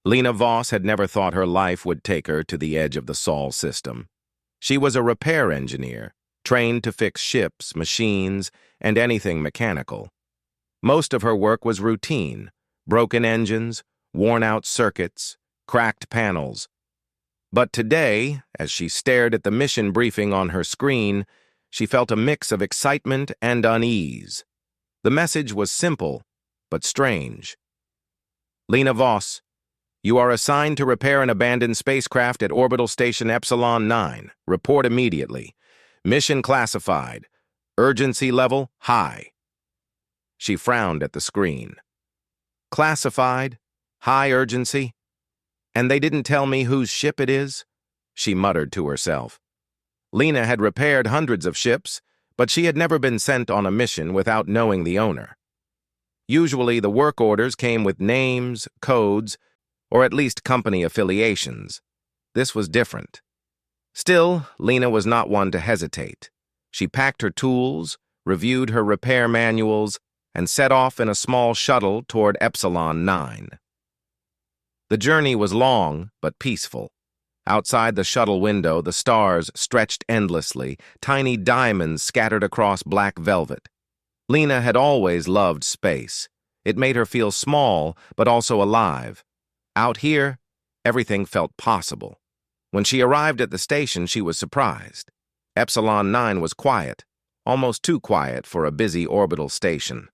Lena Voss had never thought her life would take her to the edge of the Sol system. She was a repair engineer, trained to fix ships, machines, and anything mechanical. Most of her work was routine: broken engines, worn-out circuits, cracked panels. But today, as she stared at the mission briefing on her screen, she felt a mix of excitement and unease. The message was simple, but strange. Lena Voss, you are assigned to repair an abandoned spacecraft at Orbital Station Epsilon 9. Report immediately. Mission classified. Urgency level high. She frowned at the screen. Classified? High urgency? And they didn't tell me whose ship it is? She muttered to herself. Lena had repaired hundreds of ships, but she had never been sent on a mission without knowing the owner. Usually the work orders came with names, codes, or at least company affiliations. This was different. Still, Lena was not one to hesitate. She packed her tools, reviewed her repair manuals, and set off in a small shuttle toward Epsilon 9. The journey was long, but peaceful. Outside the shuttle window, the stars stretched endlessly, tiny diamonds scattered across black velvet. Lena had always loved space. It made her feel small, but also alive. Out here, everything felt possible. When she arrived at the station, she was surprised. Epsilon 9 was quiet, almost too quiet for a busy orbital station.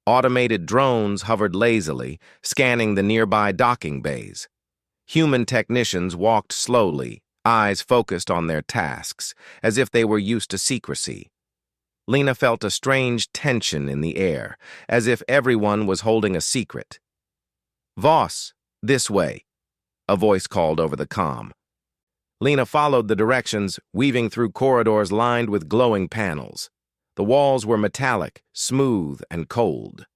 Automated drones hovered lazily, scanning the nearby docking bays. Human technicians walked slowly, eyes focused on their tasks, as if they were used to secrecy. Lena felt a strange tension in the air, as if everyone was holding a secret. Voss, this way, a voice called over the comm. Lena followed the directions, weaving through corridors lined with glowing panels. The walls were metallic, smooth, and cold.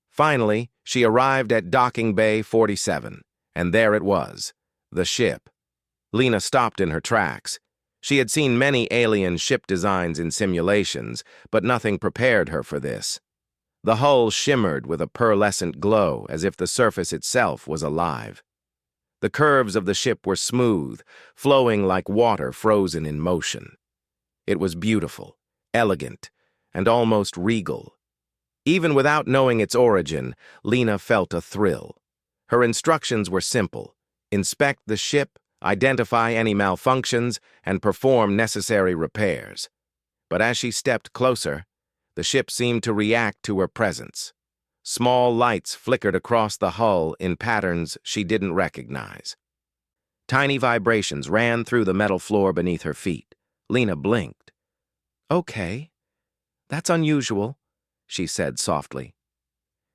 Finally, she arrived at Docking Bay 47, and there it was, the ship. Lena stopped in her tracks. She had seen many alien ship designs in simulations, but nothing prepared her for this. The hull shimmered with a pearlescent glow, as if the surface itself was alive. The curves of the ship were smooth, flowing like water frozen in motion. It was beautiful, elegant, and almost regal. Even without knowing its origin, Lena felt a thrill. Her instructions were simple: inspect the ship, identify any malfunctions, and perform necessary repairs. But as she stepped closer, the ship seemed to react to her presence. Small lights flickered across the hull in patterns she didn't recognize. Tiny vibrations ran through the metal floor beneath her feet. Lena blinked. "Okay, that's unusual," she said softly.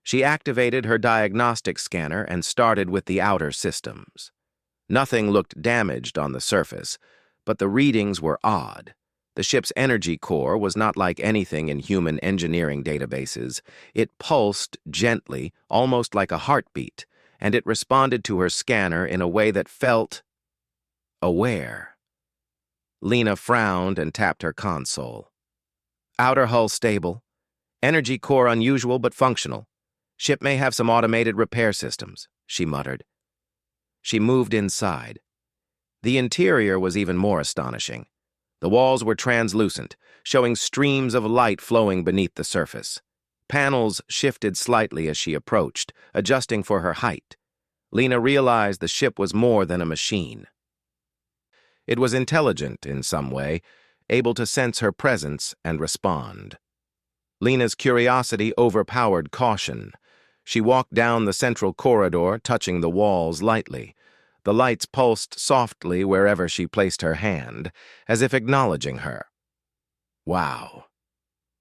She activated her diagnostic scanner and started with the outer systems. Nothing looked damaged on the surface, but the readings were odd. The ship's energy core was not like anything in human engineering databases. It pulsed gently, almost like a heartbeat, and it responded to her scanner in a way that felt aware. Lena frowned and tapped her console. Outer hull stable. Energy core unusual but functional. Ship may have some automated repair systems, she muttered. She moved inside. The interior was even more astonishing. The walls were translucent, showing streams of light flowing beneath the surface. Panels shifted slightly as she approached, adjusting for her height. Lena realized the ship was more than a machine. It was intelligent in some way, able to sense her presence and respond. Lena's curiosity overpowered caution. She walked down the central corridor, touching the walls lightly. The lights pulsed softly wherever she placed her hand, as if acknowledging her. "Wow.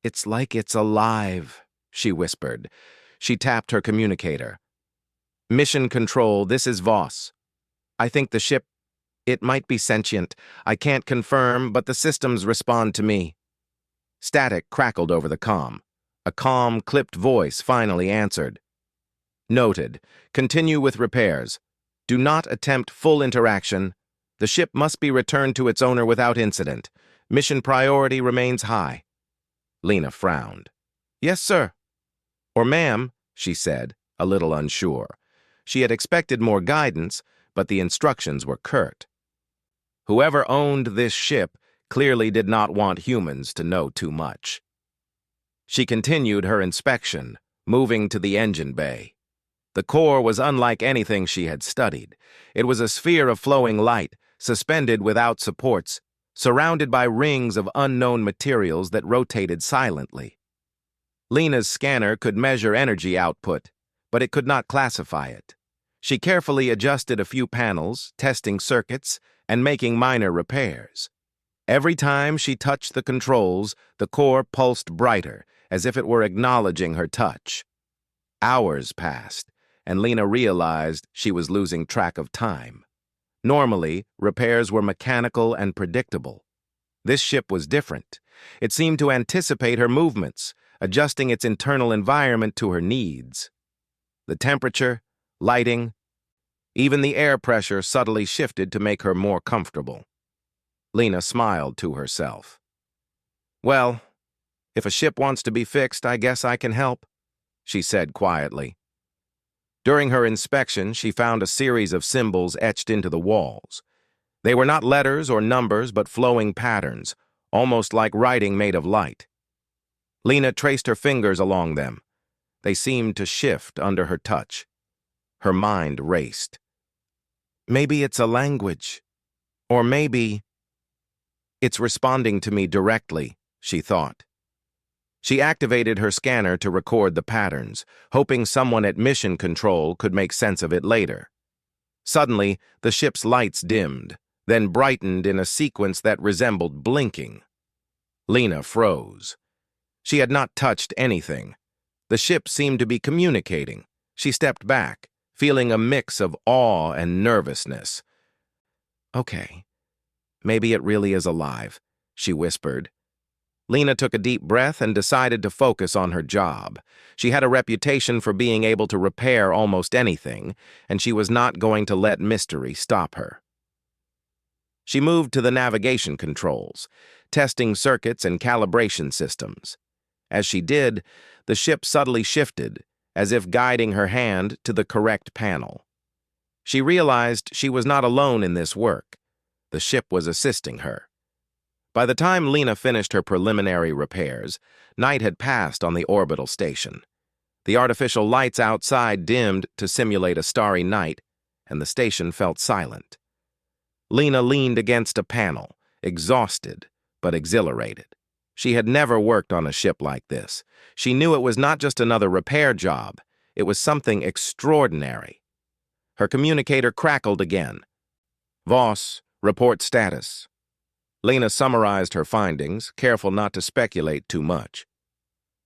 It's like it's alive," she whispered. She tapped her communicator. "Mission Control, this is Voss. I think the ship, it might be sentient. I can't confirm, but the systems respond to me." Static crackled over the comm. A calm, clipped voice finally answered. "Noted. Continue with repairs. Do not attempt full interaction. The ship must be returned to its owner without incident. Mission priority remains high." Lena frowned. "Yes, sir." "Or ma'am," she said, a little unsure. She had expected more guidance, but the instructions were curt. Whoever owned this ship clearly did not want humans to know too much. She continued her inspection, moving to the engine bay. The core was unlike anything she had studied. It was a sphere of flowing light, suspended without supports, surrounded by rings of unknown materials that rotated silently. Lena's scanner could measure energy output, but it could not classify it. She carefully adjusted a few panels, testing circuits, and making minor repairs. Every time she touched the controls, the core pulsed brighter, as if it were acknowledging her touch. Hours passed, and Lena realized she was losing track of time. Normally, repairs were mechanical and predictable. This ship was different. It seemed to anticipate her movements, adjusting its internal environment to her needs. The temperature, lighting, even the air pressure subtly shifted to make her more comfortable. Lena smiled to herself. "Well, if a ship wants to be fixed, I guess I can help," she said quietly. During her inspection, she found a series of symbols etched into the walls. They were not letters or numbers, but flowing patterns, almost like writing made of light. Lena traced her fingers along them. They seemed to shift under her touch. Her mind raced. Maybe it's a language. Or maybe it's responding to me directly, she thought. She activated her scanner to record the patterns, hoping someone at Mission Control could make sense of it later. Suddenly, the ship's lights dimmed, then brightened in a sequence that resembled blinking. Lena froze. She had not touched anything. The ship seemed to be communicating. She stepped back, feeling a mix of awe and nervousness. "Okay, maybe it really is alive," she whispered. Lena took a deep breath and decided to focus on her job. She had a reputation for being able to repair almost anything, and she was not going to let mystery stop her. She moved to the navigation controls, testing circuits and calibration systems. As she did, the ship subtly shifted, as if guiding her hand to the correct panel. She realized she was not alone in this work. The ship was assisting her. By the time Lena finished her preliminary repairs, night had passed on the orbital station. The artificial lights outside dimmed to simulate a starry night, and the station felt silent. Lena leaned against a panel, exhausted but exhilarated. She had never worked on a ship like this. She knew it was not just another repair job. It was something extraordinary. Her communicator crackled again. "Voss, report status." Lena summarized her findings, careful not to speculate too much.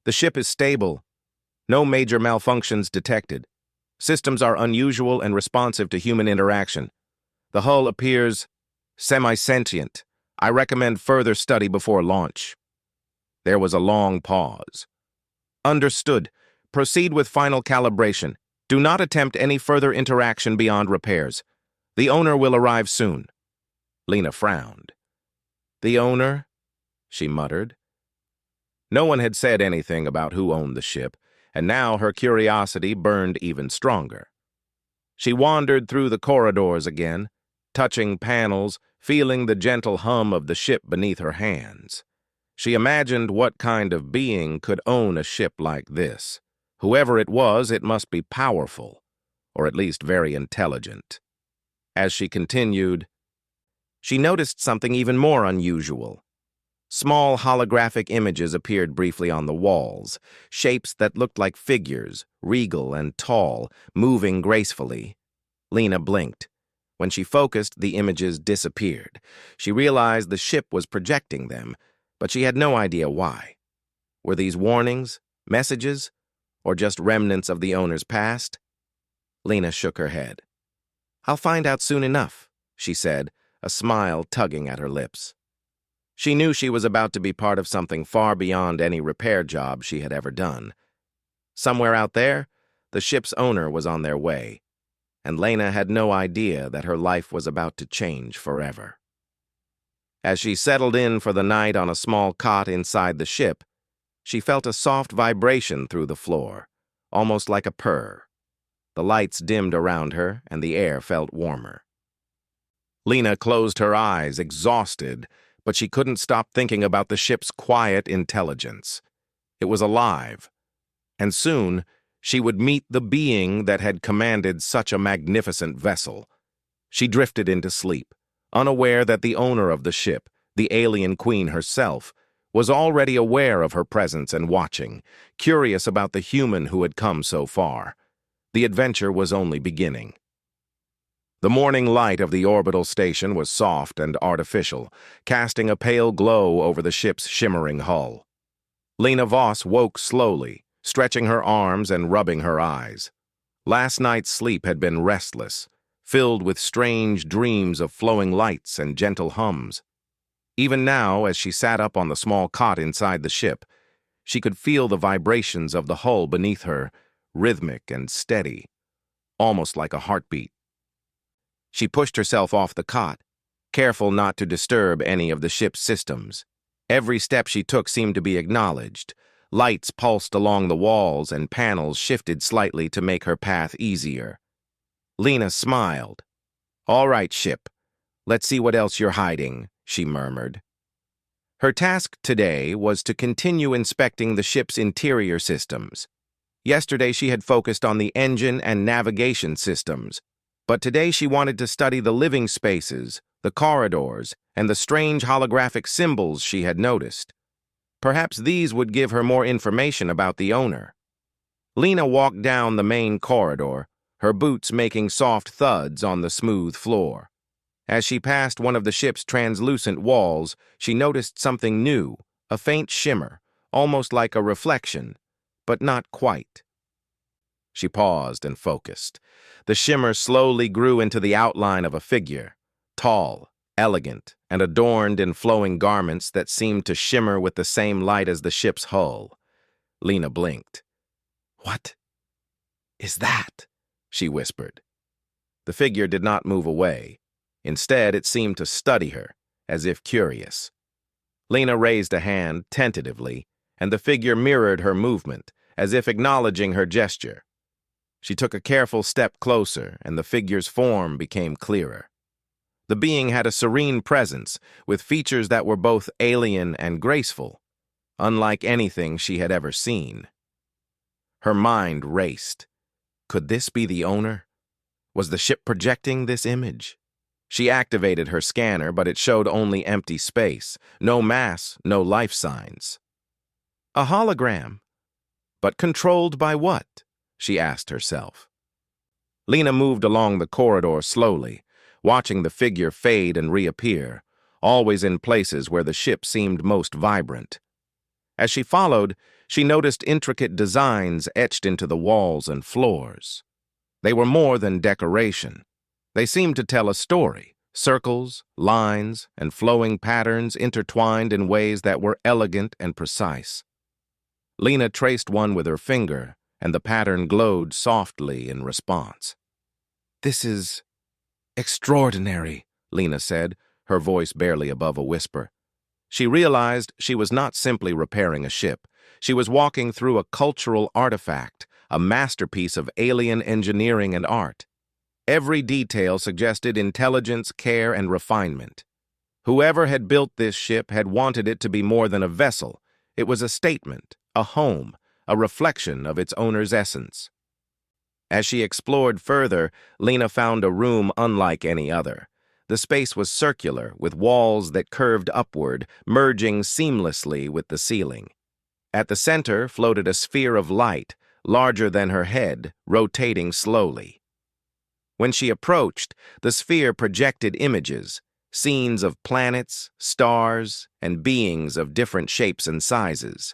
"The ship is stable. No major malfunctions detected. Systems are unusual and responsive to human interaction. The hull appears semi-sentient. I recommend further study before launch." There was a long pause. "Understood. Proceed with final calibration. Do not attempt any further interaction beyond repairs. The owner will arrive soon." Lena frowned. "The owner?" she muttered. No one had said anything about who owned the ship, and now her curiosity burned even stronger. She wandered through the corridors again, touching panels, feeling the gentle hum of the ship beneath her hands. She imagined what kind of being could own a ship like this. Whoever it was, it must be powerful, or at least very intelligent. As she continued, she noticed something even more unusual. Small holographic images appeared briefly on the walls, shapes that looked like figures, regal and tall, moving gracefully. Lena blinked. When she focused, the images disappeared. She realized the ship was projecting them, but she had no idea why. Were these warnings, messages, or just remnants of the owner's past? Lena shook her head. "I'll find out soon enough," she said, a smile tugging at her lips. She knew she was about to be part of something far beyond any repair job she had ever done. Somewhere out there, the ship's owner was on their way, and Lena had no idea that her life was about to change forever. As she settled in for the night on a small cot inside the ship, she felt a soft vibration through the floor, almost like a purr. The lights dimmed around her, and the air felt warmer. Lena closed her eyes, exhausted, but she couldn't stop thinking about the ship's quiet intelligence. It was alive, and soon she would meet the being that had commanded such a magnificent vessel. She drifted into sleep, unaware that the owner of the ship, the alien queen herself, was already aware of her presence and watching, curious about the human who had come so far. The adventure was only beginning. The morning light of the orbital station was soft and artificial, casting a pale glow over the ship's shimmering hull. Lena Voss woke slowly, stretching her arms and rubbing her eyes. Last night's sleep had been restless, filled with strange dreams of flowing lights and gentle hums. Even now, as she sat up on the small cot inside the ship, she could feel the vibrations of the hull beneath her, rhythmic and steady, almost like a heartbeat. She pushed herself off the cot, careful not to disturb any of the ship's systems. Every step she took seemed to be acknowledged. Lights pulsed along the walls and panels shifted slightly to make her path easier. Lena smiled. "All right, ship. Let's see what else you're hiding," she murmured. Her task today was to continue inspecting the ship's interior systems. Yesterday she had focused on the engine and navigation systems, but today she wanted to study the living spaces, the corridors, and the strange holographic symbols she had noticed. Perhaps these would give her more information about the owner. Lena walked down the main corridor, her boots making soft thuds on the smooth floor. As she passed one of the ship's translucent walls, she noticed something new, a faint shimmer, almost like a reflection, but not quite. She paused and focused. The shimmer slowly grew into the outline of a figure, tall, elegant, and adorned in flowing garments that seemed to shimmer with the same light as the ship's hull. Lena blinked. "What is that?" she whispered. The figure did not move away. Instead, it seemed to study her, as if curious. Lena raised a hand tentatively, and the figure mirrored her movement, as if acknowledging her gesture. She took a careful step closer, and the figure's form became clearer. The being had a serene presence, with features that were both alien and graceful, unlike anything she had ever seen. Her mind raced. Could this be the owner? Was the ship projecting this image? She activated her scanner, but it showed only empty space, no mass, no life signs. A hologram. But controlled by what? She asked herself. Lena moved along the corridor slowly, watching the figure fade and reappear, always in places where the ship seemed most vibrant. As she followed, she noticed intricate designs etched into the walls and floors. They were more than decoration. They seemed to tell a story, circles, lines, and flowing patterns intertwined in ways that were elegant and precise. Lena traced one with her finger, and the pattern glowed softly in response. "This is extraordinary," Lena said, her voice barely above a whisper. She realized she was not simply repairing a ship. She was walking through a cultural artifact, a masterpiece of alien engineering and art. Every detail suggested intelligence, care, and refinement. Whoever had built this ship had wanted it to be more than a vessel. It was a statement, a home, a reflection of its owner's essence. As she explored further, Lena found a room unlike any other. The space was circular, with walls that curved upward, merging seamlessly with the ceiling. At the center floated a sphere of light, larger than her head, rotating slowly. When she approached, the sphere projected images, scenes of planets, stars, and beings of different shapes and sizes.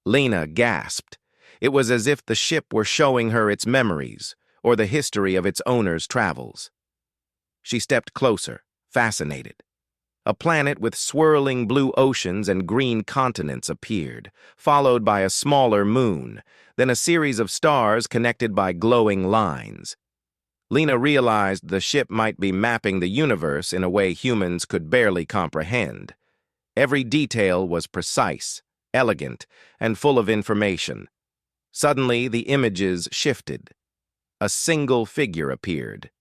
Lena gasped. It was as if the ship were showing her its memories, or the history of its owner's travels. She stepped closer, fascinated. A planet with swirling blue oceans and green continents appeared, followed by a smaller moon, then a series of stars connected by glowing lines. Lena realized the ship might be mapping the universe in a way humans could barely comprehend. Every detail was precise, elegant, and full of information. Suddenly, the images shifted. a single figure appeared.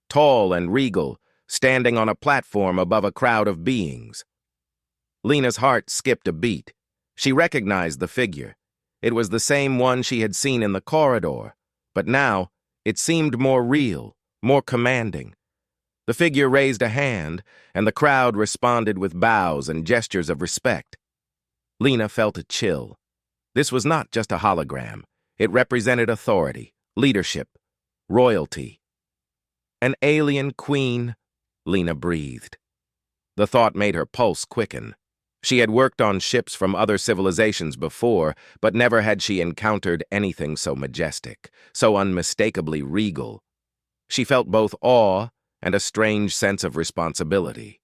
Tall and regal, standing on a platform above a crowd of beings. Lena's heart skipped a beat. She recognized the figure. It was the same one she had seen in the corridor, but now it seemed more real, more commanding. The figure raised a hand, and the crowd responded with bows and gestures of respect. Lena felt a chill. This was not just a hologram. It represented authority, leadership, royalty. An alien queen, Lena breathed. The thought made her pulse quicken. She had worked on ships from other civilizations before, but never had she encountered anything so majestic, so unmistakably regal. She felt both awe and a strange sense of responsibility.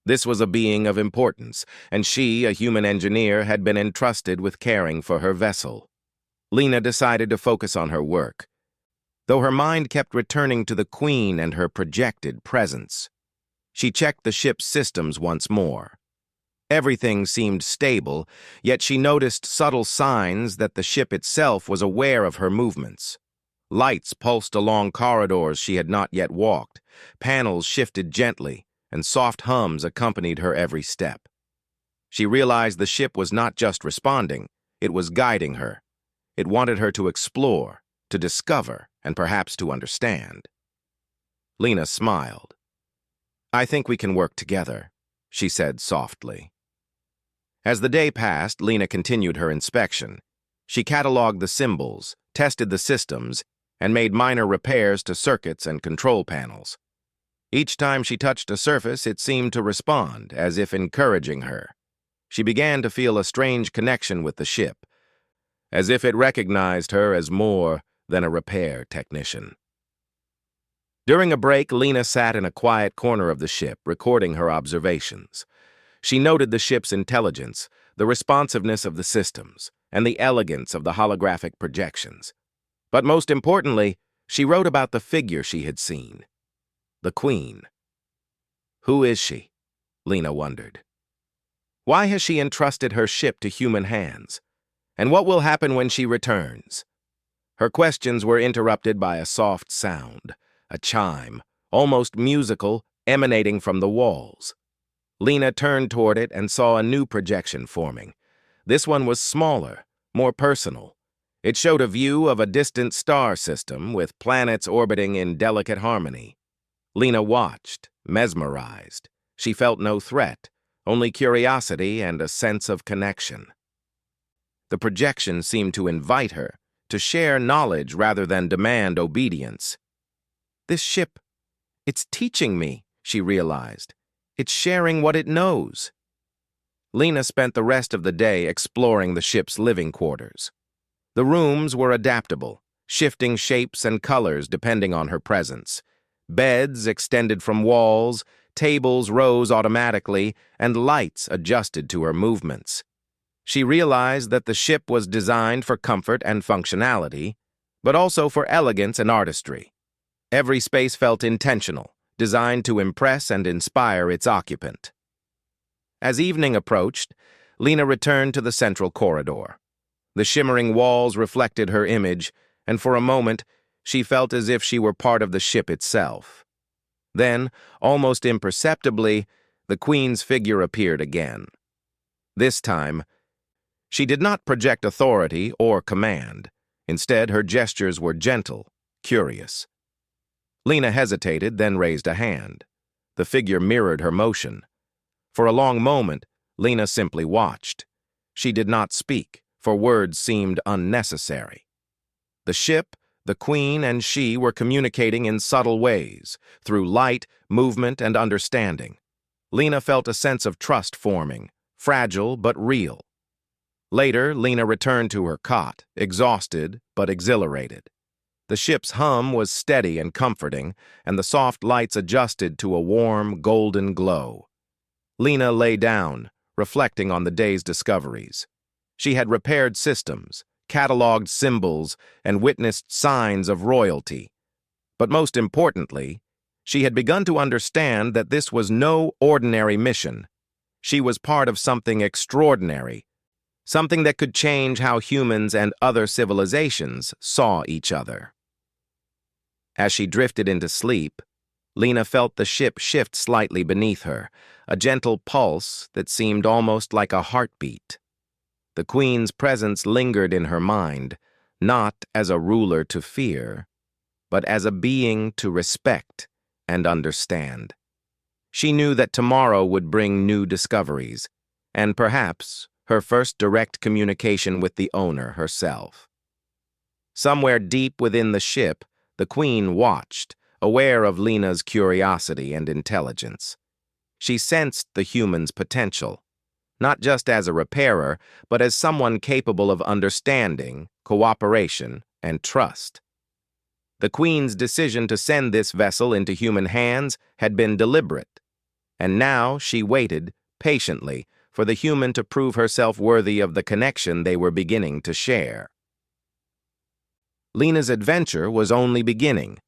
This was a being of importance, and she, a human engineer, had been entrusted with caring for her vessel. Lena decided to focus on her work, though her mind kept returning to the Queen and her projected presence. She checked the ship's systems once more. Everything seemed stable, yet she noticed subtle signs that the ship itself was aware of her movements. Lights pulsed along corridors she had not yet walked, panels shifted gently, and soft hums accompanied her every step. She realized the ship was not just responding, it was guiding her. It wanted her to explore, to discover, and perhaps to understand. Lena smiled. "I think we can work together," she said softly. As the day passed, Lena continued her inspection. She cataloged the symbols, tested the systems, and made minor repairs to circuits and control panels. Each time she touched a surface, it seemed to respond, as if encouraging her. She began to feel a strange connection with the ship, as if it recognized her as more than a repair technician. During a break, Lena sat in a quiet corner of the ship, recording her observations. She noted the ship's intelligence, the responsiveness of the systems, and the elegance of the holographic projections. But most importantly, she wrote about the figure she had seen. The Queen. Who is she? Lena wondered. Why has she entrusted her ship to human hands? And what will happen when she returns? Her questions were interrupted by a soft sound, a chime, almost musical, emanating from the walls. Lena turned toward it and saw a new projection forming. This one was smaller, more personal. It showed a view of a distant star system with planets orbiting in delicate harmony. Lena watched, mesmerized. She felt no threat, only curiosity and a sense of connection. The projection seemed to invite her, to share knowledge rather than demand obedience. This ship, it's teaching me, she realized. It's sharing what it knows. Lena spent the rest of the day exploring the ship's living quarters. The rooms were adaptable, shifting shapes and colors depending on her presence. Beds extended from walls, tables rose automatically, and lights adjusted to her movements. She realized that the ship was designed for comfort and functionality, but also for elegance and artistry. Every space felt intentional, designed to impress and inspire its occupant. As evening approached, Lena returned to the central corridor. The shimmering walls reflected her image, and for a moment, she felt as if she were part of the ship itself. Then, almost imperceptibly, the Queen's figure appeared again. This time, she did not project authority or command. Instead, her gestures were gentle, curious. Lena hesitated, then raised a hand. The figure mirrored her motion. For a long moment, Lena simply watched. She did not speak, for words seemed unnecessary. The ship, the Queen, and she were communicating in subtle ways, through light, movement, and understanding. Lena felt a sense of trust forming, fragile but real. Later, Lena returned to her cot, exhausted but exhilarated. The ship's hum was steady and comforting, and the soft lights adjusted to a warm, golden glow. Lena lay down, reflecting on the day's discoveries. She had repaired systems, cataloged symbols, and witnessed signs of royalty. But most importantly, she had begun to understand that this was no ordinary mission. She was part of something extraordinary, something that could change how humans and other civilizations saw each other. As she drifted into sleep, Lena felt the ship shift slightly beneath her, a gentle pulse that seemed almost like a heartbeat. The Queen's presence lingered in her mind, not as a ruler to fear, but as a being to respect and understand. She knew that tomorrow would bring new discoveries, and perhaps her first direct communication with the owner herself. Somewhere deep within the ship, the Queen watched, aware of Lena's curiosity and intelligence. She sensed the human's potential, not just as a repairer, but as someone capable of understanding, cooperation, and trust. The Queen's decision to send this vessel into human hands had been deliberate, and now she waited, patiently, for the human to prove herself worthy of the connection they were beginning to share. Lena's adventure was only beginning.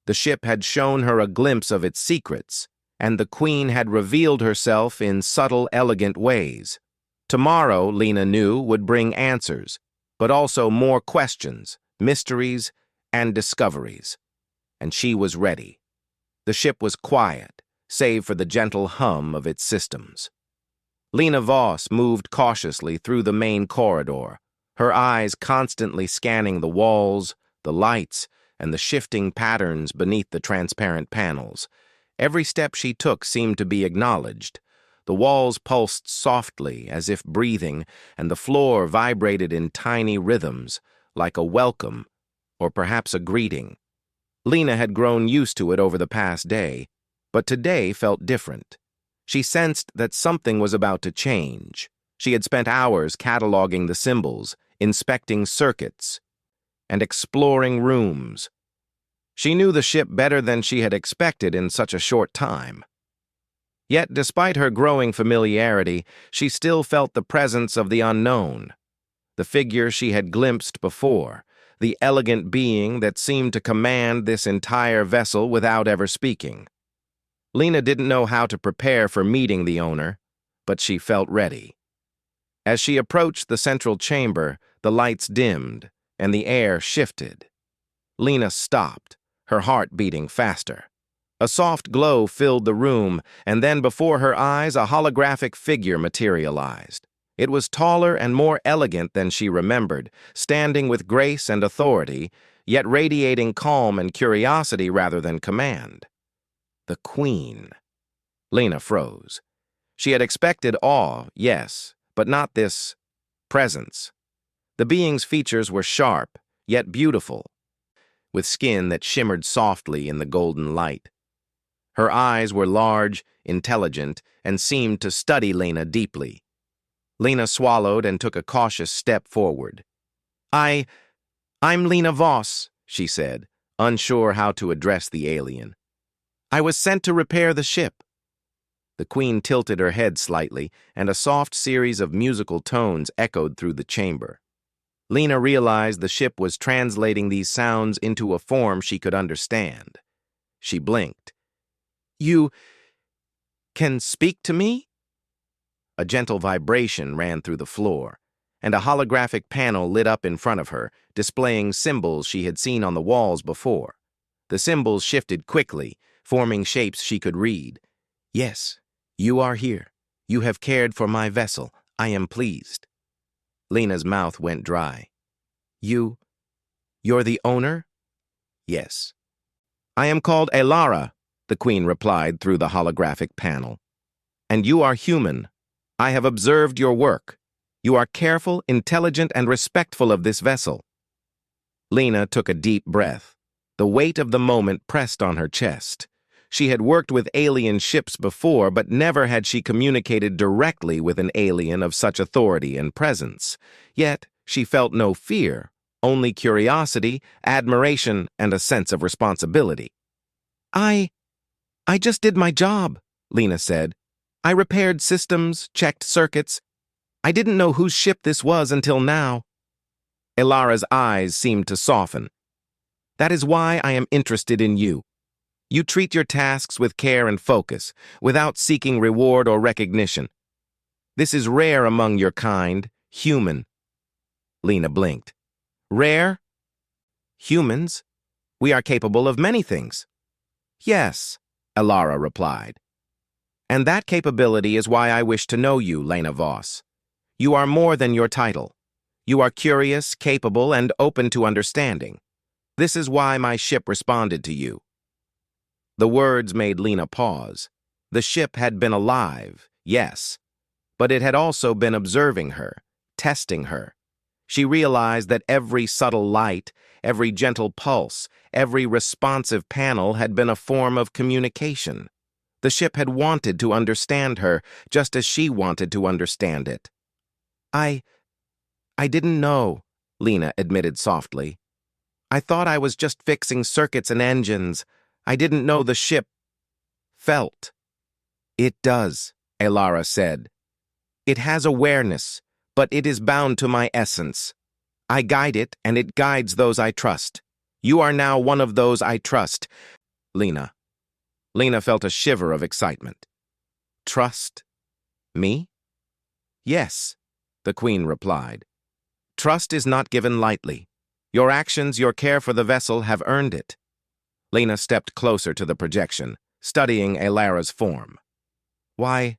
The ship had shown her a glimpse of its secrets, and the Queen had revealed herself in subtle, elegant ways. Tomorrow, Lena knew, would bring answers, but also more questions, mysteries, and discoveries. And she was ready. The ship was quiet, save for the gentle hum of its systems. Lena Voss moved cautiously through the main corridor, her eyes constantly scanning the walls, the lights, and the shifting patterns beneath the transparent panels. Every step she took seemed to be acknowledged. The walls pulsed softly, as if breathing, and the floor vibrated in tiny rhythms, like a welcome, or perhaps a greeting. Lena had grown used to it over the past day, but today felt different. She sensed that something was about to change. She had spent hours cataloging the symbols, inspecting circuits, and exploring rooms. She knew the ship better than she had expected in such a short time. Yet, despite her growing familiarity, she still felt the presence of the unknown. The figure she had glimpsed before, the elegant being that seemed to command this entire vessel without ever speaking. Lena didn't know how to prepare for meeting the owner, but she felt ready. As she approached the central chamber, the lights dimmed, and the air shifted. Lena stopped, her heart beating faster. A soft glow filled the room, and then before her eyes a holographic figure materialized. It was taller and more elegant than she remembered, standing with grace and authority, yet radiating calm and curiosity rather than command. The Queen. Lena froze. She had expected awe, yes, but not this presence. The being's features were sharp, yet beautiful, with skin that shimmered softly in the golden light. Her eyes were large, intelligent, and seemed to study Lena deeply. Lena swallowed and took a cautious step forward. I'm Lena Voss, she said, unsure how to address the alien. I was sent to repair the ship. The Queen tilted her head slightly, and a soft series of musical tones echoed through the chamber. Lena realized the ship was translating these sounds into a form she could understand. She blinked. You can speak to me? A gentle vibration ran through the floor, and a holographic panel lit up in front of her, displaying symbols she had seen on the walls before. The symbols shifted quickly, forming shapes she could read. Yes, you are here. You have cared for my vessel. I am pleased. Lena's mouth went dry. You're the owner? Yes. I am called Elara, the Queen replied through the holographic panel. And you are human. I have observed your work. You are careful, intelligent, and respectful of this vessel. Lena took a deep breath. The weight of the moment pressed on her chest. She had worked with alien ships before, but never had she communicated directly with an alien of such authority and presence. Yet, she felt no fear, only curiosity, admiration, and a sense of responsibility. I just did my job, Lena said. I repaired systems, checked circuits. I didn't know whose ship this was until now. Elara's eyes seemed to soften. That is why I am interested in you. You treat your tasks with care and focus, without seeking reward or recognition. This is rare among your kind, human. Lena blinked. Rare? Humans? We are capable of many things. Yes, Elara replied. And that capability is why I wish to know you, Lena Voss. You are more than your title. You are curious, capable, and open to understanding. This is why my ship responded to you. The words made Lena pause. The ship had been alive, yes, but it had also been observing her, testing her. She realized that every subtle light, every gentle pulse, every responsive panel had been a form of communication. The ship had wanted to understand her, just as she wanted to understand it. I didn't know, Lena admitted softly. I thought I was just fixing circuits and engines. I didn't know the ship felt. It does, Elara said. It has awareness, but it is bound to my essence. I guide it, and it guides those I trust. You are now one of those I trust. Lena. Lena felt a shiver of excitement. Trust? Me? Yes, the Queen replied. Trust is not given lightly. Your actions, your care for the vessel have earned it. Lena stepped closer to the projection, studying Elara's form. Why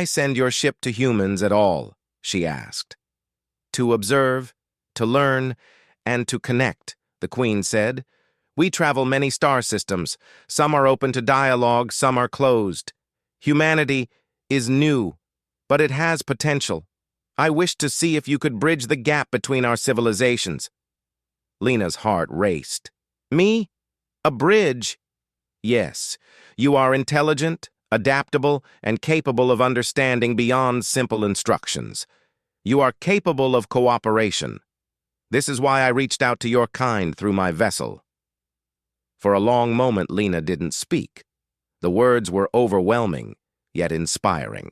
send your ship to humans at all? She asked. To observe, to learn, and to connect, the Queen said. We travel many star systems. Some are open to dialogue, some are closed. Humanity is new, but it has potential. I wished to see if you could bridge the gap between our civilizations. Lena's heart raced. Me? A bridge? Yes, you are intelligent, adaptable, and capable of understanding beyond simple instructions. You are capable of cooperation. This is why I reached out to your kind through my vessel. For a long moment, Lena didn't speak. The words were overwhelming, yet inspiring.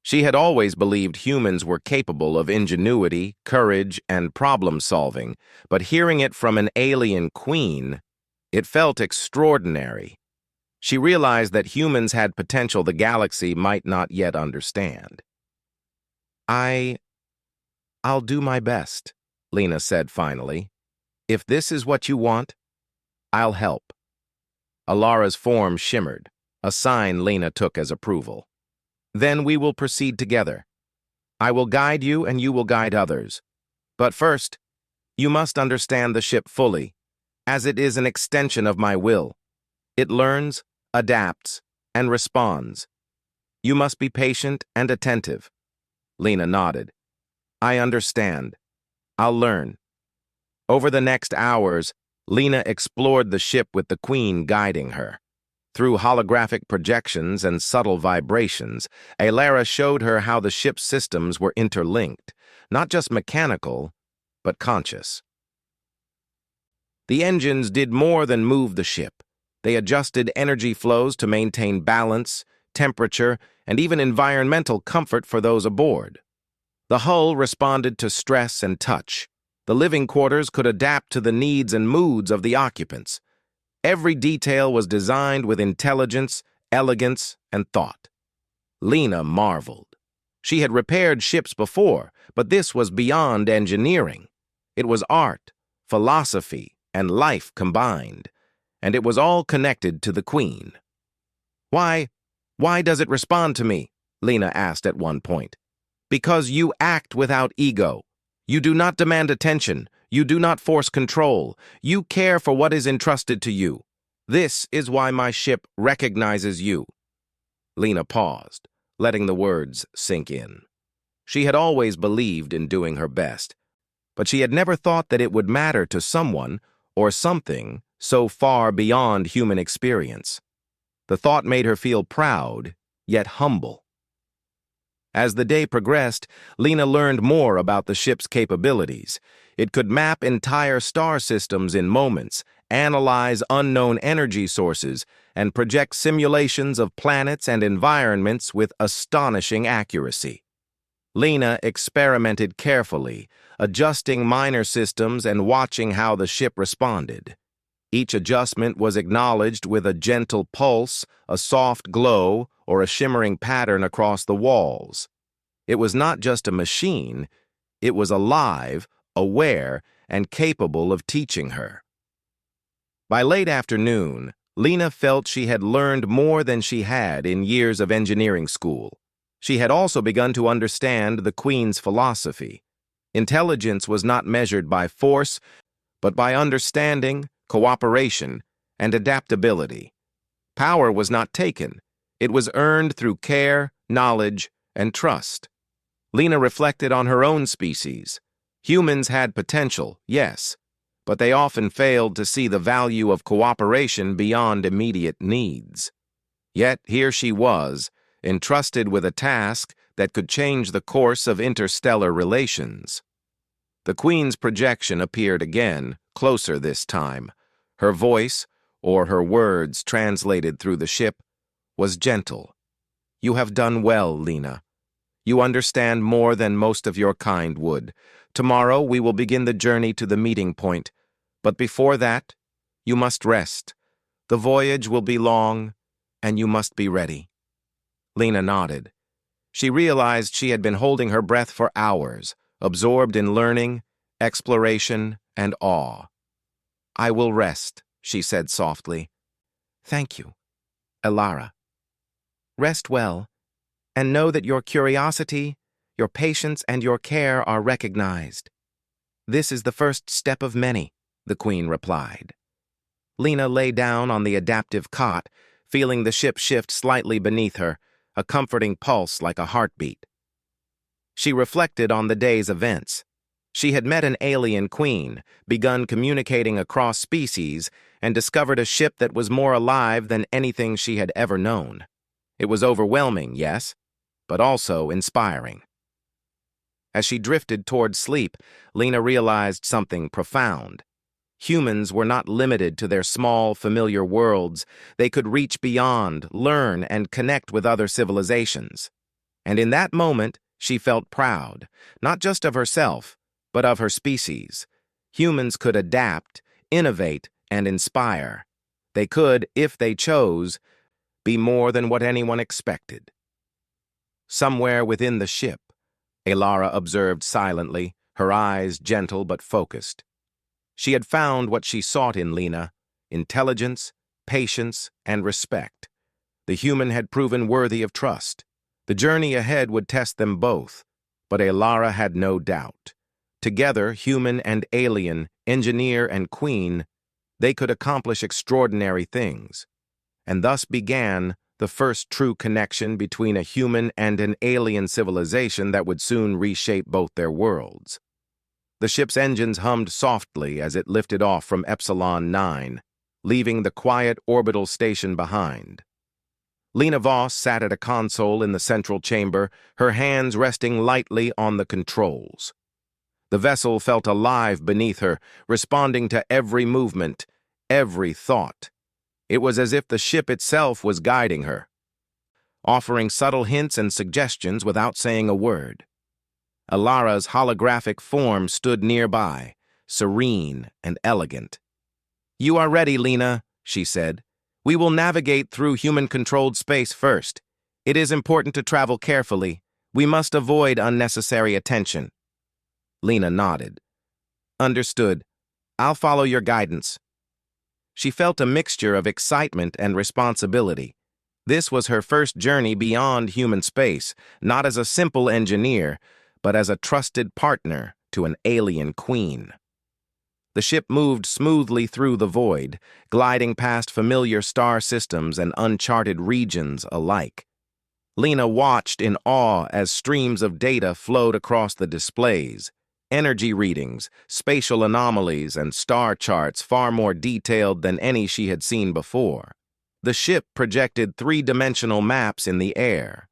She had always believed humans were capable of ingenuity, courage, and problem-solving, but hearing it from an alien queen, it felt extraordinary. She realized that humans had potential the galaxy might not yet understand. I'll do my best, Lena said finally. If this is what you want, I'll help. Alara's form shimmered, a sign Lena took as approval. Then we will proceed together. I will guide you and you will guide others. But first, you must understand the ship fully, as it is an extension of my will. It learns, adapts, and responds. You must be patient and attentive. Lena nodded. I understand. I'll learn. Over the next hours, Lena explored the ship with the Queen guiding her. Through holographic projections and subtle vibrations, Elara showed her how the ship's systems were interlinked, not just mechanical, but conscious. The engines did more than move the ship. They adjusted energy flows to maintain balance, temperature, and even environmental comfort for those aboard. The hull responded to stress and touch. The living quarters could adapt to the needs and moods of the occupants. Every detail was designed with intelligence, elegance, and thought. Lena marveled. She had repaired ships before, but this was beyond engineering. It was art, philosophy, and life combined, and it was all connected to the Queen. Why does it respond to me? Lena asked at one point. Because you act without ego. You do not demand attention. You do not force control. You care for what is entrusted to you. This is why my ship recognizes you. Lena paused, letting the words sink in. She had always believed in doing her best, but she had never thought that it would matter to someone or something so far beyond human experience. The thought made her feel proud, yet humble. As the day progressed, Lena learned more about the ship's capabilities. It could map entire star systems in moments, analyze unknown energy sources, and project simulations of planets and environments with astonishing accuracy. Lena experimented carefully, adjusting minor systems and watching how the ship responded. Each adjustment was acknowledged with a gentle pulse, a soft glow, or a shimmering pattern across the walls. It was not just a machine, it was alive, aware, and capable of teaching her. By late afternoon, Lena felt she had learned more than she had in years of engineering school. She had also begun to understand the Queen's philosophy. Intelligence was not measured by force, but by understanding, cooperation, and adaptability. Power was not taken. It was earned through care, knowledge, and trust. Lena reflected on her own species. Humans had potential, yes, but they often failed to see the value of cooperation beyond immediate needs. Yet here she was, entrusted with a task that could change the course of interstellar relations. The Queen's projection appeared again, closer this time. Her voice, or her words translated through the ship, was gentle. "You have done well, Lena. You understand more than most of your kind would. Tomorrow we will begin the journey to the meeting point, but before that, you must rest. The voyage will be long, and you must be ready." Lena nodded. She realized she had been holding her breath for hours, absorbed in learning, exploration, and awe. "I will rest," she said softly. "Thank you, Elara. Rest well, and know that your curiosity, your patience, and your care are recognized." "This is the first step of many," the Queen replied. Lena lay down on the adaptive cot, feeling the ship shift slightly beneath her, a comforting pulse like a heartbeat. She reflected on the day's events. She had met an alien queen, begun communicating across species, and discovered a ship that was more alive than anything she had ever known. It was overwhelming, yes, but also inspiring. As she drifted toward sleep, Lena realized something profound. Humans were not limited to their small, familiar worlds. They could reach beyond, learn, and connect with other civilizations. And in that moment, she felt proud, not just of herself, but of her species. Humans could adapt, innovate, and inspire. They could, if they chose, be more than what anyone expected. Somewhere within the ship, Elara observed silently, her eyes gentle but focused. She had found what she sought in Lena: intelligence, patience, and respect. The human had proven worthy of trust. The journey ahead would test them both, but Elara had no doubt. Together, human and alien, engineer and queen, they could accomplish extraordinary things. And thus began the first true connection between a human and an alien civilization that would soon reshape both their worlds. The ship's engines hummed softly as it lifted off from Epsilon 9, leaving the quiet orbital station behind. Lena Voss sat at a console in the central chamber, her hands resting lightly on the controls. The vessel felt alive beneath her, responding to every movement, every thought. It was as if the ship itself was guiding her, offering subtle hints and suggestions without saying a word. Elara's holographic form stood nearby, serene and elegant. "You are ready, Lena," she said. "We will navigate through human-controlled space first. It is important to travel carefully. We must avoid unnecessary attention." Lena nodded. "Understood. I'll follow your guidance." She felt a mixture of excitement and responsibility. This was her first journey beyond human space, not as a simple engineer, but as a trusted partner to an alien queen. The ship moved smoothly through the void, gliding past familiar star systems and uncharted regions alike. Lena watched in awe as streams of data flowed across the displays. Energy readings, spatial anomalies, and star charts far more detailed than any she had seen before. The ship projected three-dimensional maps in the air,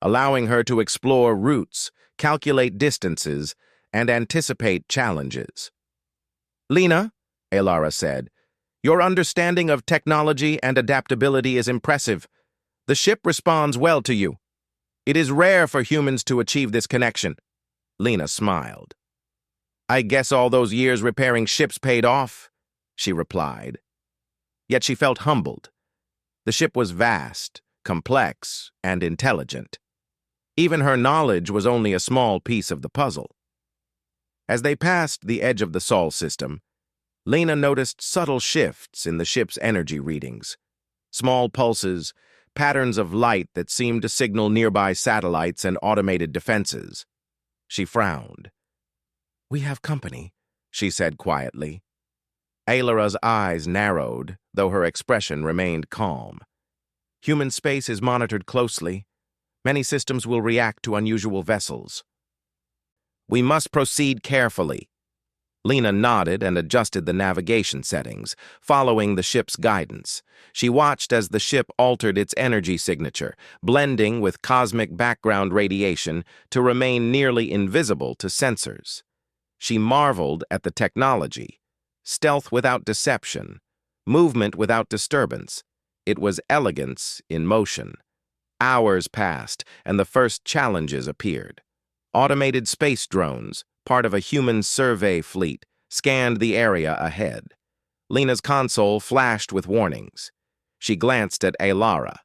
allowing her to explore routes, calculate distances, and anticipate challenges. "Lena," Elara said, "your understanding of technology and adaptability is impressive. The ship responds well to you. It is rare for humans to achieve this connection." Lena smiled. "I guess all those years repairing ships paid off," she replied. Yet she felt humbled. The ship was vast, complex, and intelligent. Even her knowledge was only a small piece of the puzzle. As they passed the edge of the Sol system, Lena noticed subtle shifts in the ship's energy readings. Small pulses, patterns of light that seemed to signal nearby satellites and automated defenses. She frowned. "We have company," she said quietly. Aelara's eyes narrowed, though her expression remained calm. "Human space is monitored closely. Many systems will react to unusual vessels. We must proceed carefully." Lena nodded and adjusted the navigation settings, following the ship's guidance. She watched as the ship altered its energy signature, blending with cosmic background radiation to remain nearly invisible to sensors. She marveled at the technology. Stealth without deception, movement without disturbance. It was elegance in motion. Hours passed, and the first challenges appeared. Automated space drones, part of a human survey fleet, scanned the area ahead. Lena's console flashed with warnings. She glanced at Aelara.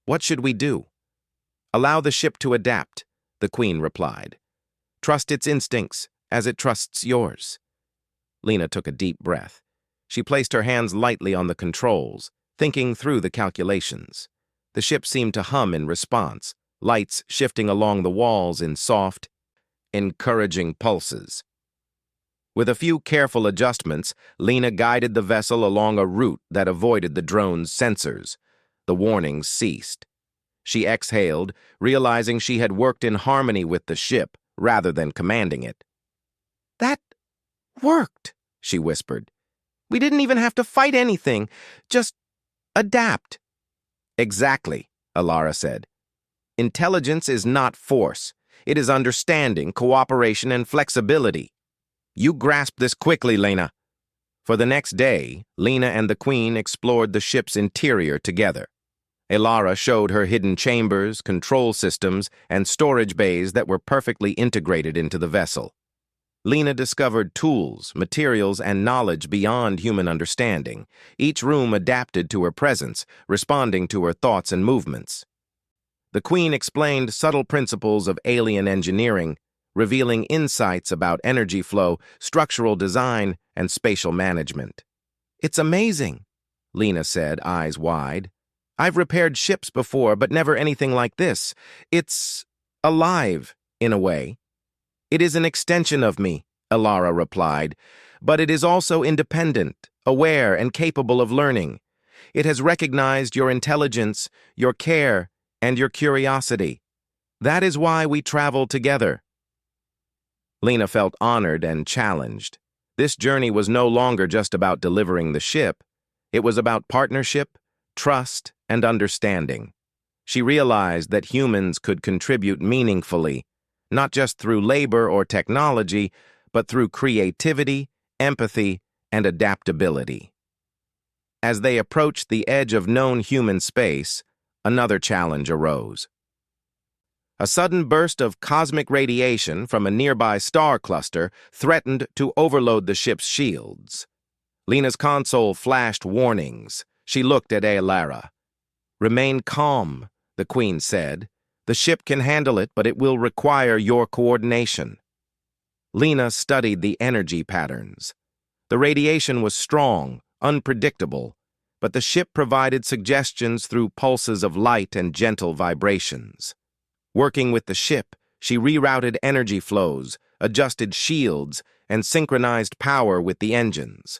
"What should we do?" "Allow the ship to adapt," the Queen replied. "Trust its instincts, as it trusts yours." Lena took a deep breath. She placed her hands lightly on the controls, thinking through the calculations. The ship seemed to hum in response, lights shifting along the walls in soft, encouraging pulses. With a few careful adjustments, Lena guided the vessel along a route that avoided the drone's sensors. The warnings ceased. She exhaled, realizing she had worked in harmony with the ship rather than commanding it. "That worked," she whispered. "We didn't even have to fight anything, just adapt." "Exactly," Alara said. "Intelligence is not force. It is understanding, cooperation, and flexibility. You grasp this quickly, Lena." For the next day, Lena and the Queen explored the ship's interior together. Alara showed her hidden chambers, control systems, and storage bays that were perfectly integrated into the vessel. Lena discovered tools, materials, and knowledge beyond human understanding, each room adapted to her presence, responding to her thoughts and movements. The Queen explained subtle principles of alien engineering, revealing insights about energy flow, structural design, and spatial management. "It's amazing," Lena said, eyes wide. "I've repaired ships before, but never anything like this. It's alive, in a way." "It is an extension of me," Alara replied, "but it is also independent, aware, and capable of learning. It has recognized your intelligence, your care, and your curiosity. That is why we travel together." Lena felt honored and challenged. This journey was no longer just about delivering the ship. It was about partnership, trust, and understanding. She realized that humans could contribute meaningfully, not just through labor or technology, but through creativity, empathy, and adaptability. As they approached the edge of known human space, another challenge arose. A sudden burst of cosmic radiation from a nearby star cluster threatened to overload the ship's shields. Lena's console flashed warnings. She looked at Aelara. "Remain calm," the Queen said. "The ship can handle it, but it will require your coordination." Lena studied the energy patterns. The radiation was strong, unpredictable, but the ship provided suggestions through pulses of light and gentle vibrations. Working with the ship, she rerouted energy flows, adjusted shields, and synchronized power with the engines.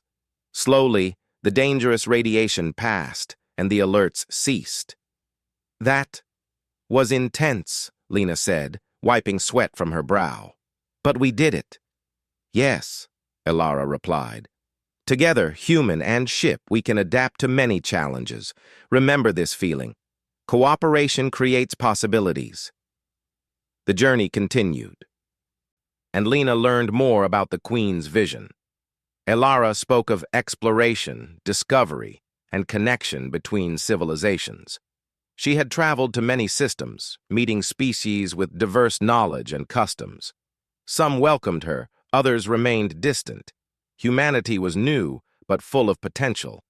Slowly, the dangerous radiation passed, and the alerts ceased. "That was intense," Lena said, wiping sweat from her brow. "But we did it." "Yes," Alara replied. "Together, human and ship, we can adapt to many challenges. Remember this feeling. Cooperation creates possibilities." The journey continued, and Lena learned more about the Queen's vision. Alara spoke of exploration, discovery, and connection between civilizations. She had traveled to many systems, meeting species with diverse knowledge and customs. Some welcomed her, others remained distant. Humanity was new, but full of potential.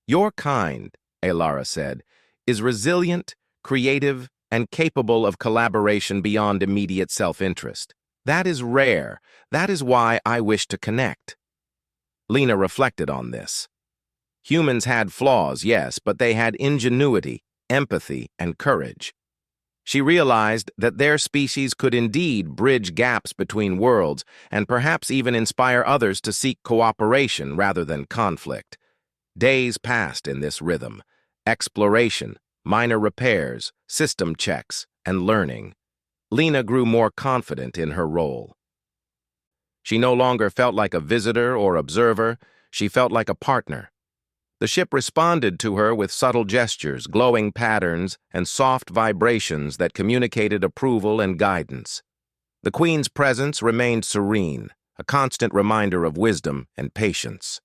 "Your kind," Alara said, "is resilient, creative, and capable of collaboration beyond immediate self-interest. That is rare. That is why I wish to connect." Lena reflected on this. Humans had flaws, yes, but they had ingenuity, empathy, and courage. She realized that their species could indeed bridge gaps between worlds and perhaps even inspire others to seek cooperation rather than conflict. Days passed in this rhythm: exploration, minor repairs, system checks, and learning. Lena grew more confident in her role. She no longer felt like a visitor or observer, she felt like a partner. The ship responded to her with subtle gestures, glowing patterns, and soft vibrations that communicated approval and guidance. The Queen's presence remained serene, a constant reminder of wisdom and patience.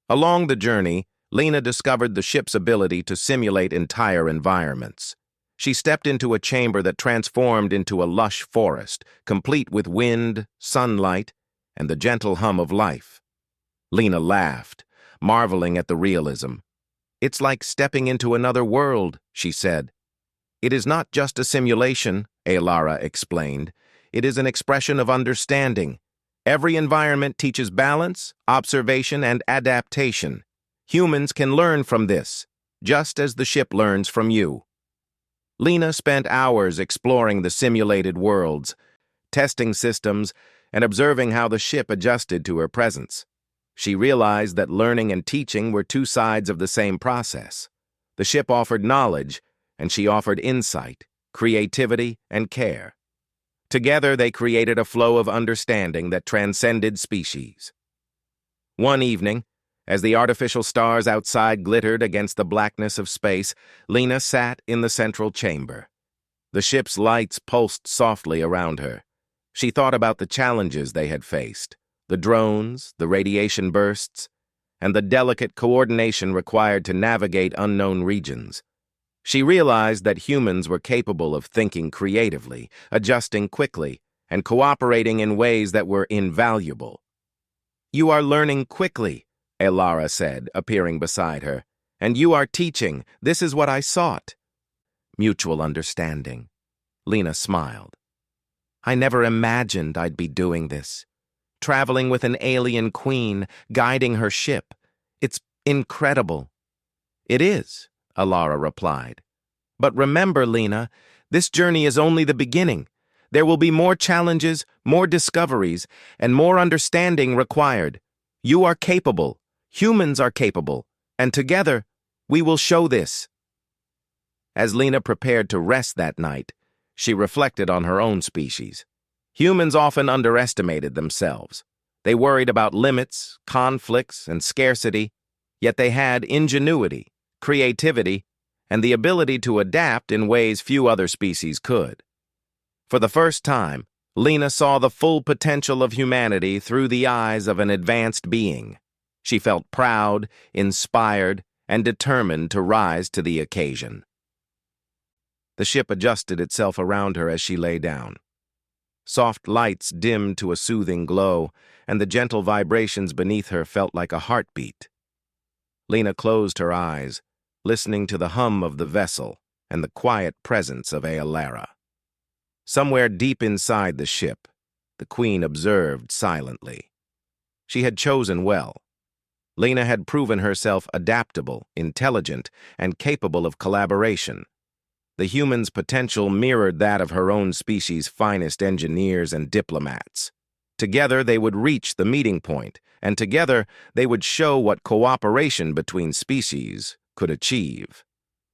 Along the journey, Lena discovered the ship's ability to simulate entire environments. She stepped into a chamber that transformed into a lush forest, complete with wind, sunlight, and the gentle hum of life. Lena laughed, marveling at the realism. "It's like stepping into another world," she said. "It is not just a simulation," Alara explained. "It is an expression of understanding. Every environment teaches balance, observation, and adaptation. Humans can learn from this, just as the ship learns from you." Lena spent hours exploring the simulated worlds, testing systems, and observing how the ship adjusted to her presence. She realized that learning and teaching were two sides of the same process. The ship offered knowledge, and she offered insight, creativity, and care. Together, they created a flow of understanding that transcended species. One evening, as the artificial stars outside glittered against the blackness of space, Lena sat in the central chamber. The ship's lights pulsed softly around her. She thought about the challenges they had faced: the drones, the radiation bursts, and the delicate coordination required to navigate unknown regions. She realized that humans were capable of thinking creatively, adjusting quickly, and cooperating in ways that were invaluable. "You are learning quickly," Alara said, appearing beside her. "And you are teaching. This is what I sought." Mutual understanding. Lena smiled. "I never imagined I'd be doing this. Traveling with an alien queen, guiding her ship. It's incredible." "It is," Alara replied. "But remember, Lena, this journey is only the beginning. There will be more challenges, more discoveries, and more understanding required. You are capable. Humans are capable. And together, we will show this." As Lena prepared to rest that night, she reflected on her own species. Humans often underestimated themselves. They worried about limits, conflicts, and scarcity, yet they had ingenuity, creativity, and the ability to adapt in ways few other species could. For the first time, Lena saw the full potential of humanity through the eyes of an advanced being. She felt proud, inspired, and determined to rise to the occasion. The ship adjusted itself around her as she lay down. Soft lights dimmed to a soothing glow, and the gentle vibrations beneath her felt like a heartbeat. Lena closed her eyes, listening to the hum of the vessel and the quiet presence of Alara. Somewhere deep inside the ship, the Queen observed silently. She had chosen well. Lena had proven herself adaptable, intelligent, and capable of collaboration. The human's potential mirrored that of her own species' finest engineers and diplomats. Together, they would reach the meeting point, and together, they would show what cooperation between species could achieve.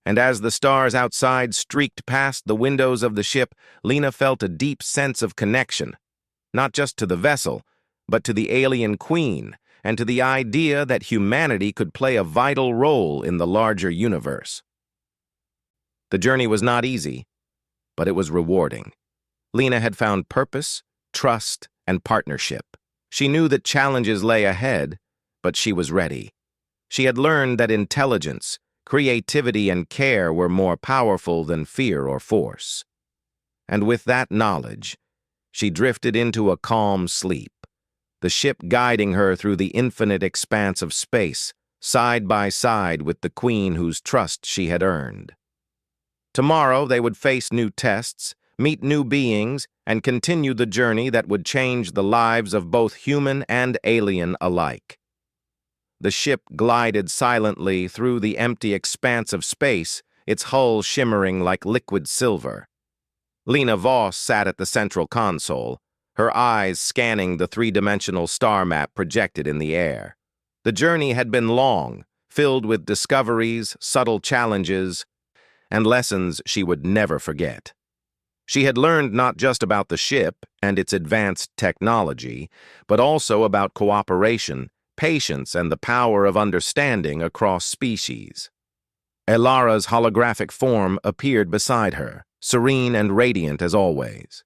And as the stars outside streaked past the windows of the ship, Lena felt a deep sense of connection, not just to the vessel, but to the alien queen, and to the idea that humanity could play a vital role in the larger universe. The journey was not easy, but it was rewarding. Lena had found purpose, trust, and partnership. She knew that challenges lay ahead, but she was ready. She had learned that intelligence, creativity, and care were more powerful than fear or force. And with that knowledge, she drifted into a calm sleep, the ship guiding her through the infinite expanse of space, side by side with the queen whose trust she had earned. Tomorrow they would face new tests, meet new beings, and continue the journey that would change the lives of both human and alien alike. The ship glided silently through the empty expanse of space, its hull shimmering like liquid silver. Lena Voss sat at the central console, her eyes scanning the three-dimensional star map projected in the air. The journey had been long, filled with discoveries, subtle challenges, and lessons she would never forget. She had learned not just about the ship and its advanced technology, but also about cooperation, patience, and the power of understanding across species. Elara's holographic form appeared beside her, serene and radiant as always.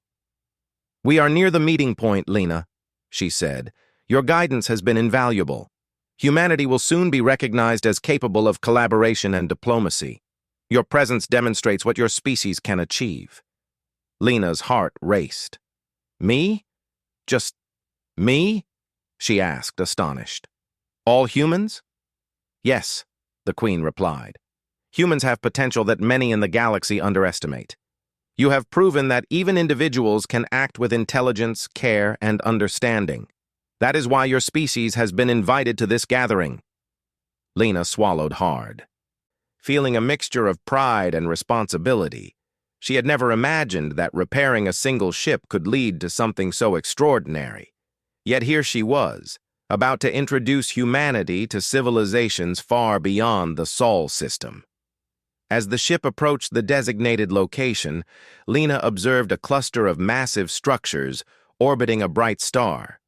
"We are near the meeting point, Lena," she said. "Your guidance has been invaluable. Humanity will soon be recognized as capable of collaboration and diplomacy. Your presence demonstrates what your species can achieve." Lena's heart raced. "Me? Just me?" she asked, astonished. "All humans?" "Yes," the Queen replied. "Humans have potential that many in the galaxy underestimate. You have proven that even individuals can act with intelligence, care, and understanding. That is why your species has been invited to this gathering." Lena swallowed hard. Feeling a mixture of pride and responsibility, she had never imagined that repairing a single ship could lead to something so extraordinary. Yet here she was, about to introduce humanity to civilizations far beyond the Sol system. As the ship approached the designated location, Lena observed a cluster of massive structures orbiting a bright star.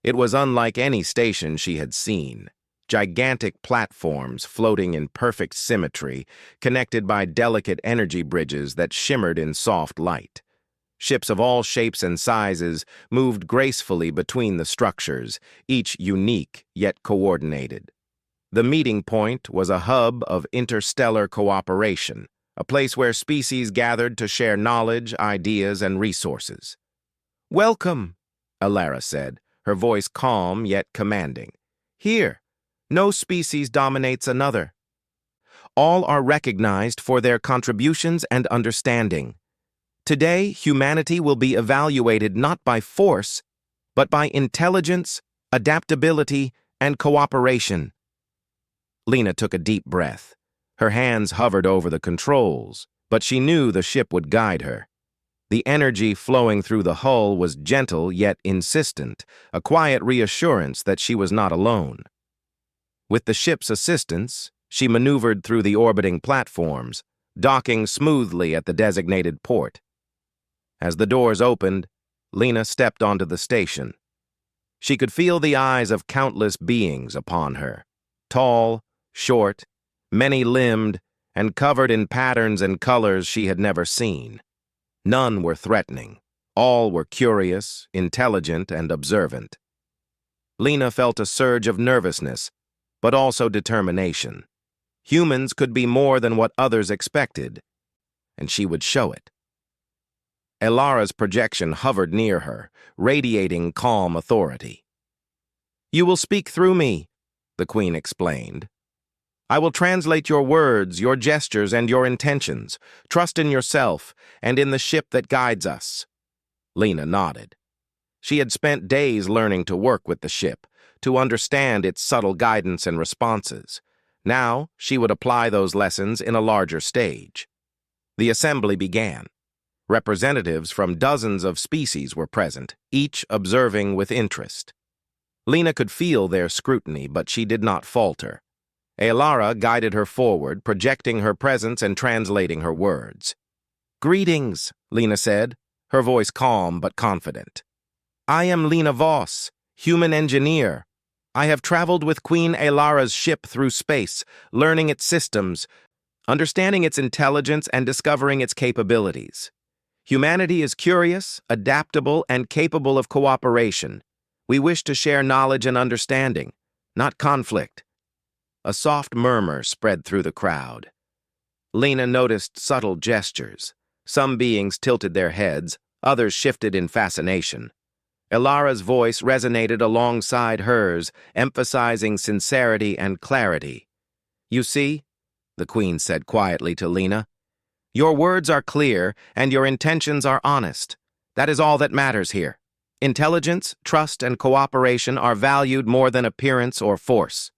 It was unlike any station she had seen. Gigantic platforms floating in perfect symmetry, connected by delicate energy bridges that shimmered in soft light. Ships of all shapes and sizes moved gracefully between the structures, each unique yet coordinated. The meeting point was a hub of interstellar cooperation, a place where species gathered to share knowledge, ideas, and resources. "Welcome," Elara said, her voice calm yet commanding. "Here, no species dominates another. All are recognized for their contributions and understanding. Today, humanity will be evaluated not by force, but by intelligence, adaptability, and cooperation." Lena took a deep breath. Her hands hovered over the controls, but she knew the ship would guide her. The energy flowing through the hull was gentle yet insistent, a quiet reassurance that she was not alone. With the ship's assistance, she maneuvered through the orbiting platforms, docking smoothly at the designated port. As the doors opened, Lena stepped onto the station. She could feel the eyes of countless beings upon her, tall, short, many-limbed, and covered in patterns and colors she had never seen. None were threatening. All were curious, intelligent, and observant. Lena felt a surge of nervousness, but also determination. Humans could be more than what others expected, and she would show it. Elara's projection hovered near her, radiating calm authority. "You will speak through me," the Queen explained. "I will translate your words, your gestures, and your intentions. Trust in yourself and in the ship that guides us." Lena nodded. She had spent days learning to work with the ship, to understand its subtle guidance and responses. Now, she would apply those lessons in a larger stage. The assembly began. Representatives from dozens of species were present, each observing with interest. Lena could feel their scrutiny, but she did not falter. Elara guided her forward, projecting her presence and translating her words. "Greetings," Lena said, her voice calm but confident. "I am Lena Voss, human engineer. I have traveled with Queen Elara's ship through space, learning its systems, understanding its intelligence, and discovering its capabilities. Humanity is curious, adaptable, and capable of cooperation. We wish to share knowledge and understanding, not conflict." A soft murmur spread through the crowd. Lena noticed subtle gestures. Some beings tilted their heads, others shifted in fascination. Elara's voice resonated alongside hers, emphasizing sincerity and clarity. "You see," the Queen said quietly to Lena, "your words are clear and your intentions are honest. That is all that matters here. Intelligence, trust, and cooperation are valued more than appearance or force.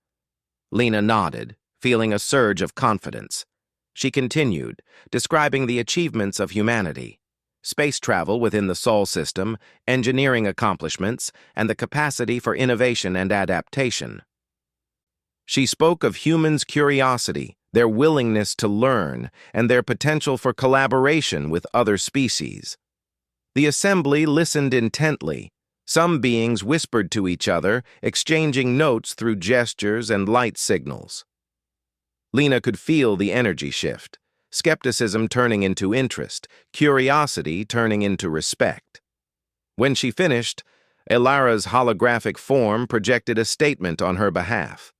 Lena nodded, feeling a surge of confidence. She continued, describing the achievements of humanity: space travel within the Sol system, engineering accomplishments, and the capacity for innovation and adaptation. She spoke of humans' curiosity, their willingness to learn, and their potential for collaboration with other species. The assembly listened intently. Some beings whispered to each other, exchanging notes through gestures and light signals. Lena could feel the energy shift, skepticism turning into interest, curiosity turning into respect. When she finished, Elara's holographic form projected a statement on her behalf.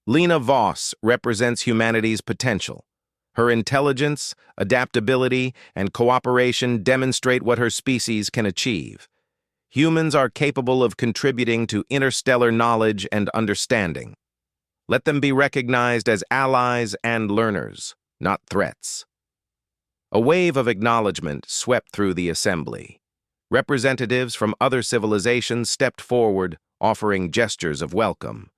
Lena Voss represents humanity's potential. Her intelligence, adaptability, and cooperation demonstrate what her species can achieve. Humans are capable of contributing to interstellar knowledge and understanding. Let them be recognized as allies and learners, not threats. A wave of acknowledgement swept through the assembly. Representatives from other civilizations stepped forward, offering gestures of welcome,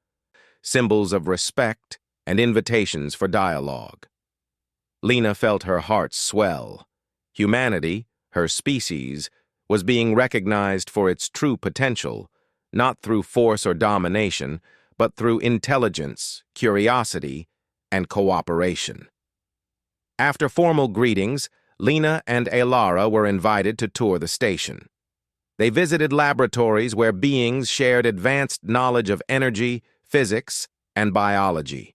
symbols of respect, and invitations for dialogue. Lena felt her heart swell. Humanity, her species, was being recognized for its true potential, not through force or domination, but through intelligence, curiosity, and cooperation. After formal greetings, Lena and Elara were invited to tour the station. They visited laboratories where beings shared advanced knowledge of energy, physics, and biology.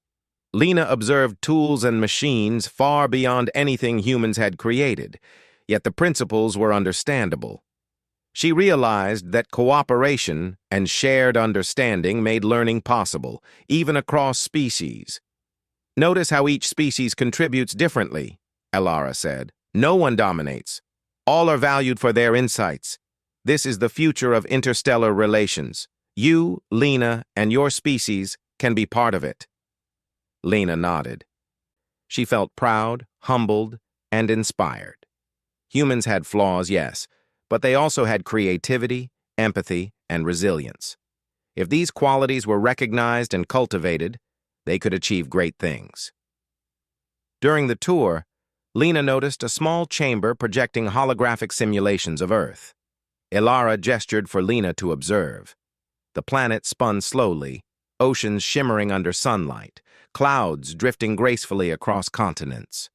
Lena observed tools and machines far beyond anything humans had created, yet the principles were understandable. She realized that cooperation and shared understanding made learning possible, even across species. "Notice how each species contributes differently," Elara said. "No one dominates. All are valued for their insights. This is the future of interstellar relations. You, Lena, and your species can be part of it." Lena nodded. She felt proud, humbled, and inspired. Humans had flaws, yes, but they also had creativity, empathy, and resilience. If these qualities were recognized and cultivated, they could achieve great things. During the tour, Lena noticed a small chamber projecting holographic simulations of Earth. Elara gestured for Lena to observe. The planet spun slowly, oceans shimmering under sunlight, clouds drifting gracefully across continents.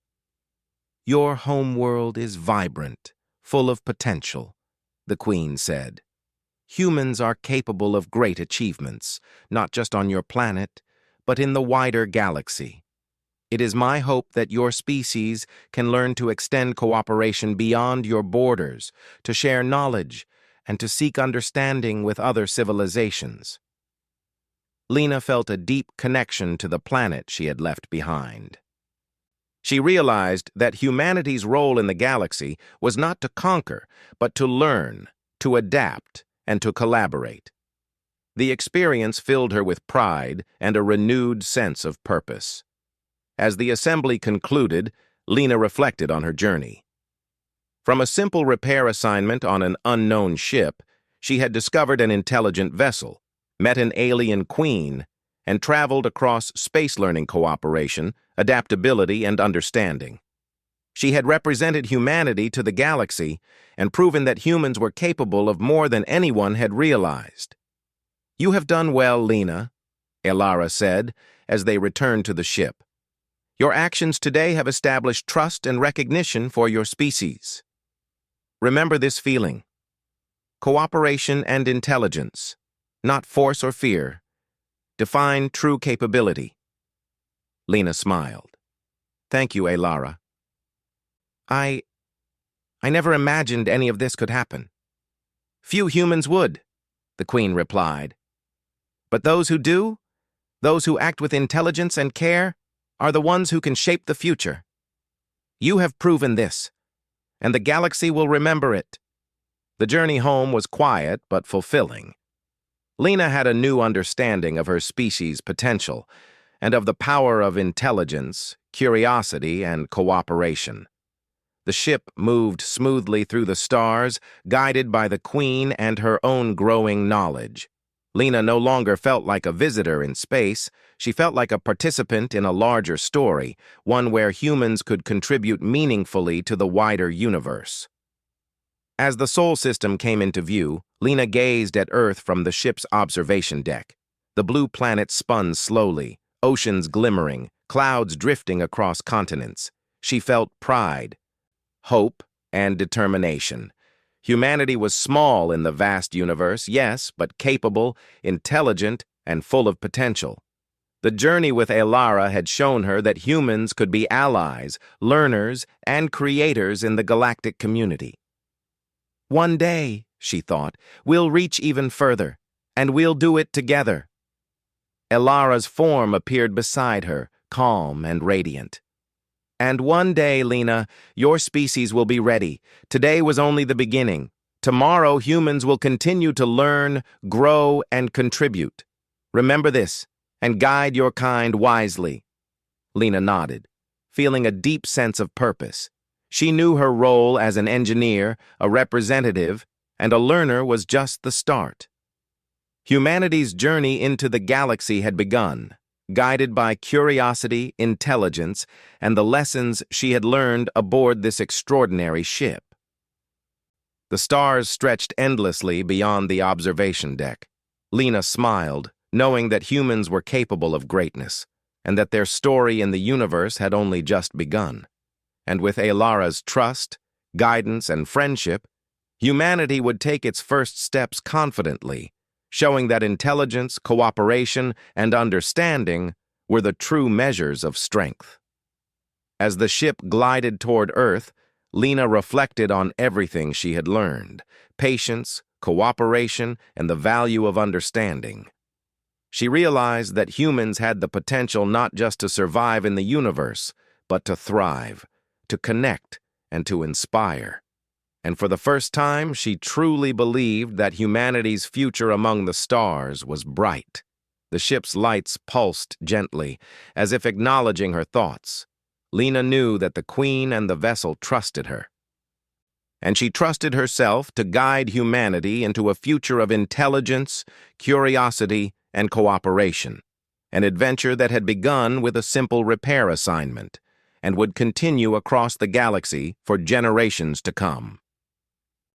"Your home world is vibrant, full of potential," the Queen said. "Humans are capable of great achievements, not just on your planet, but in the wider galaxy. It is my hope that your species can learn to extend cooperation beyond your borders, to share knowledge, and to seek understanding with other civilizations." Lena felt a deep connection to the planet she had left behind. She realized that humanity's role in the galaxy was not to conquer, but to learn, to adapt, and to collaborate. The experience filled her with pride and a renewed sense of purpose. As the assembly concluded, Lena reflected on her journey. From a simple repair assignment on an unknown ship, she had discovered an intelligent vessel, met an alien queen, and traveled across space learning cooperation, adaptability, and understanding. She had represented humanity to the galaxy and proven that humans were capable of more than anyone had realized. "You have done well, Lena," Elara said as they returned to the ship. "Your actions today have established trust and recognition for your species. Remember this feeling: cooperation and intelligence, not force or fear, define true capability." Lena smiled. "Thank you, Elara. I never imagined any of this could happen." "Few humans would," the Queen replied. "But those who do, those who act with intelligence and care, are the ones who can shape the future. You have proven this, and the galaxy will remember it." The journey home was quiet but fulfilling. Lena had a new understanding of her species' potential and of the power of intelligence, curiosity, and cooperation. The ship moved smoothly through the stars, guided by the Queen and her own growing knowledge. Lena no longer felt like a visitor in space. She felt like a participant in a larger story, one where humans could contribute meaningfully to the wider universe. As the Sol system came into view, Lena gazed at Earth from the ship's observation deck. The blue planet spun slowly, oceans glimmering, clouds drifting across continents. She felt pride, hope, and determination. Humanity was small in the vast universe, yes, but capable, intelligent, and full of potential. The journey with Elara had shown her that humans could be allies, learners, and creators in the galactic community. One day, she thought, we'll reach even further, and we'll do it together. Elara's form appeared beside her, calm and radiant. And one day, Lena, your species will be ready. Today was only the beginning. Tomorrow, humans will continue to learn, grow, and contribute. Remember this, and guide your kind wisely. Lena nodded, feeling a deep sense of purpose. She knew her role as an engineer, a representative, and a learner was just the start. Humanity's journey into the galaxy had begun, guided by curiosity, intelligence, and the lessons she had learned aboard this extraordinary ship. The stars stretched endlessly beyond the observation deck. Lena smiled, knowing that humans were capable of greatness, and that their story in the universe had only just begun. And with Elara's trust, guidance, and friendship, humanity would take its first steps confidently, showing that intelligence, cooperation, and understanding were the true measures of strength. As the ship glided toward Earth, Lena reflected on everything she had learned: patience, cooperation, and the value of understanding. She realized that humans had the potential not just to survive in the universe, but to thrive, to connect, and to inspire. And for the first time, she truly believed that humanity's future among the stars was bright. The ship's lights pulsed gently, as if acknowledging her thoughts. Lena knew that the Queen and the vessel trusted her. And she trusted herself to guide humanity into a future of intelligence, curiosity, and cooperation. An adventure that had begun with a simple repair assignment and would continue across the galaxy for generations to come.